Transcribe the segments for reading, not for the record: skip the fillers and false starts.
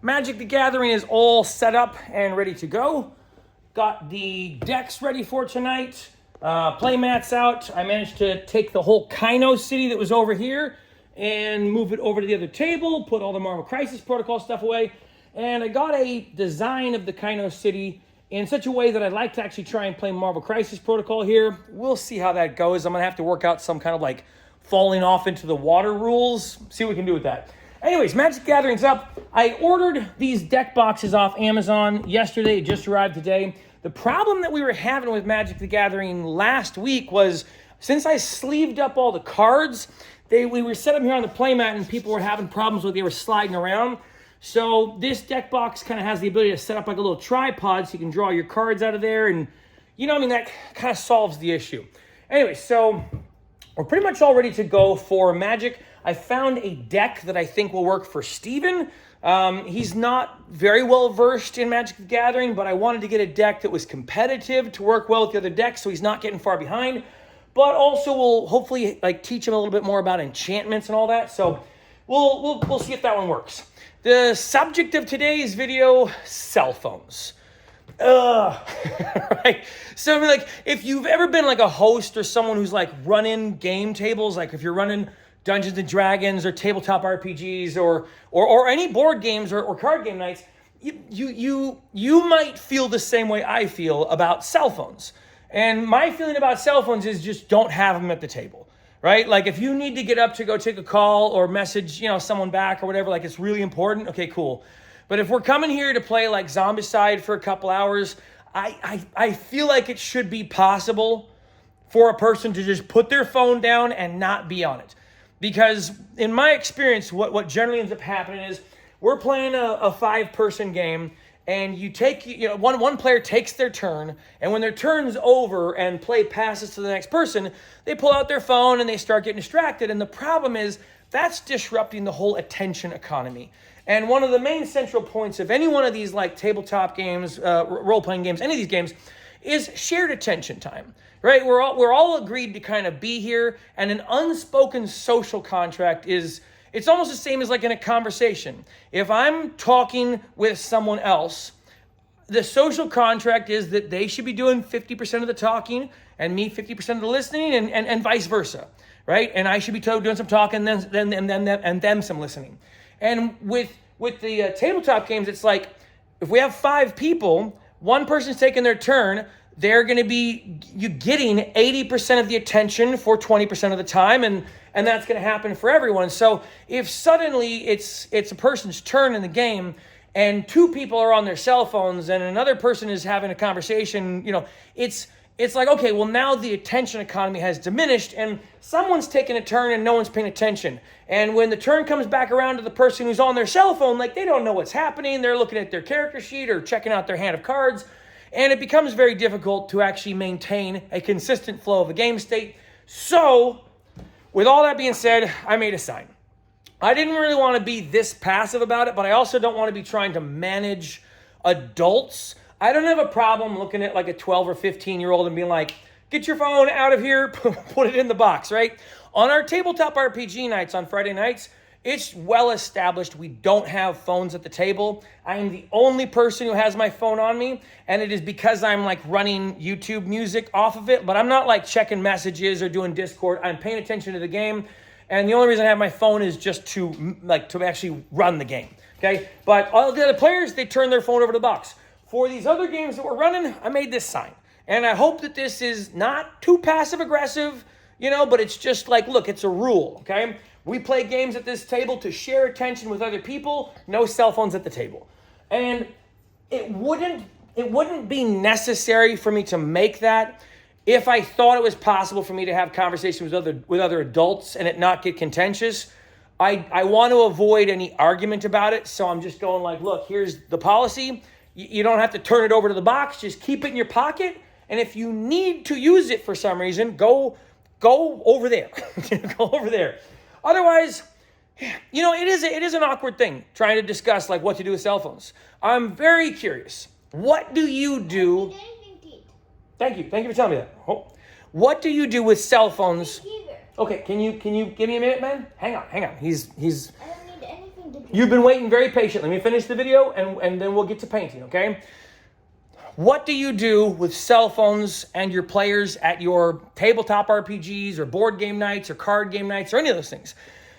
Magic the Gathering is all set up and ready to go. Got the decks ready for tonight. Play mats out. I managed to take the whole Kino City that was over here and move it over to the other table, put all the Marvel Crisis Protocol stuff away. And I got a design of the Kino City in such a way that I'd like to actually try and play Marvel Crisis Protocol here. We'll see how that goes. I'm going to have to work out some kind of like falling off into the water rules. See what we can do with that. Anyways, Magic the Gathering's up. I ordered these deck boxes off Amazon yesterday. It just arrived today. The problem that we were having with Magic the Gathering last week was since I sleeved up all the cards, we were set up here on the playmat and people were having problems with they were sliding around. So this deck box kind of has the ability to set up like a little tripod so you can draw your cards out of there. And, that kind of solves the issue. Anyway, so we're pretty much all ready to go for Magic. I found a deck that I think will work for Steven. He's not very well versed in Magic the Gathering, but I wanted to get a deck that was competitive to work well with the other decks so he's not getting far behind. But also will hopefully teach him a little bit more about enchantments and all that. So we'll see if that one works. The subject of today's video, cell phones. Right? So if you've ever been a host or someone who's running game tables, if you're running Dungeons and Dragons or tabletop RPGs or any board games or card game nights, you might feel the same way I feel about cell phones. And my feeling about cell phones is just don't have them at the table, right? If you need to get up to go take a call or message, someone back or whatever, it's really important, okay, cool. But if we're coming here to play Zombicide for a couple hours, I feel like it should be possible for a person to just put their phone down and not be on it. Because in my experience, what generally ends up happening is we're playing a 5-person game and you take, one player takes their turn, and when their turn's over and play passes to the next person, they pull out their phone and they start getting distracted. And the problem is that's disrupting the whole attention economy. And one of the main central points of any one of these tabletop games, role-playing games, any of these games, is shared attention time, right? We're all agreed to kind of be here, and an unspoken social contract it's almost the same as in a conversation. If I'm talking with someone else, the social contract is that they should be doing 50% of the talking and me 50% of the listening and vice versa, right? And I should be doing some talking and them some listening. And with the tabletop games, it's if we have 5 people, one person's taking their turn, they're going to be getting 80% of the attention for 20% of the time, and that's going to happen for everyone. So if suddenly it's a person's turn in the game and 2 people are on their cell phones and another person is having a conversation, it's okay, well, now the attention economy has diminished and someone's taking a turn and no one's paying attention. And when the turn comes back around to the person who's on their cell phone, they don't know what's happening. They're looking at their character sheet or checking out their hand of cards. And it becomes very difficult to actually maintain a consistent flow of a game state. So, with all that being said, I made a sign. I didn't really want to be this passive about it, but I also don't want to be trying to manage adults. I don't have a problem looking at a 12 or 15-year-old and being get your phone out of here, put it in the box, right? On our tabletop RPG nights on Friday nights, it's well established we don't have phones at the table. I am the only person who has my phone on me, and it is because I'm running YouTube music off of it, but I'm not checking messages or doing Discord. I'm paying attention to the game, and the only reason I have my phone is just to actually run the game, okay? But all the other players, they turn their phone over to the box. For these other games that we're running, I made this sign, and I hope that this is not too passive-aggressive, but it's just look, it's a rule, okay? We play games at this table to share attention with other people, no cell phones at the table. And it wouldn't be necessary for me to make that if I thought it was possible for me to have conversations with other adults and it not get contentious. I want to avoid any argument about it, so I'm just going look, here's the policy. You don't have to turn it over to the box, just keep it in your pocket, and if you need to use it for some reason, go over there. Go over there. Otherwise, it is an awkward thing trying to discuss what to do with cell phones. I'm very curious. What do you do? Thank you for telling me that. Oh. What do you do with cell phones? Okay, can you give me a minute, man? Hang on. He's. I don't need anything to You've been waiting very patiently. Let me finish the video, and then we'll get to painting, okay? What do you do with cell phones and your players at your tabletop RPGs or board game nights or card game nights or any of those things?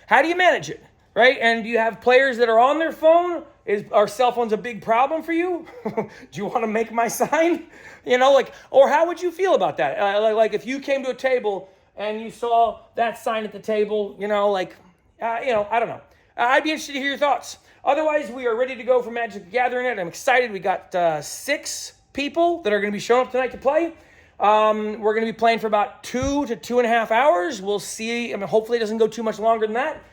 How do you manage it, right? And do you have players that are on their phone? Are cell phones a big problem for you? Do you want to make my sign? You know, like, or how would you feel about that? Like if you came to a table and you saw that sign at the table, you know, like, I don't know. I'd be interested to hear your thoughts. Otherwise, we are ready to go for Magic the Gathering Night. I'm excited. We got 6 people that are going to be showing up tonight to play. We're going to be playing for about 2 to 2.5 hours. We'll see. I mean, hopefully it doesn't go too much longer than that.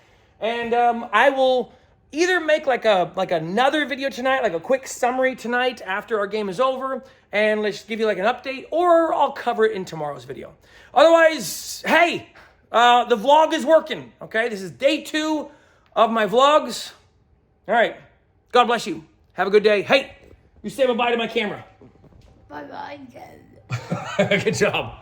And I will either make like another video tonight, like a quick summary tonight after our game is over, and let's give you like an update, or I'll cover it in tomorrow's video. Otherwise, hey, the vlog is working, okay? This is day 2 of my vlogs. All right. God bless you. Have a good day. Hey, you say bye-bye to my camera. Bye-bye. Good job.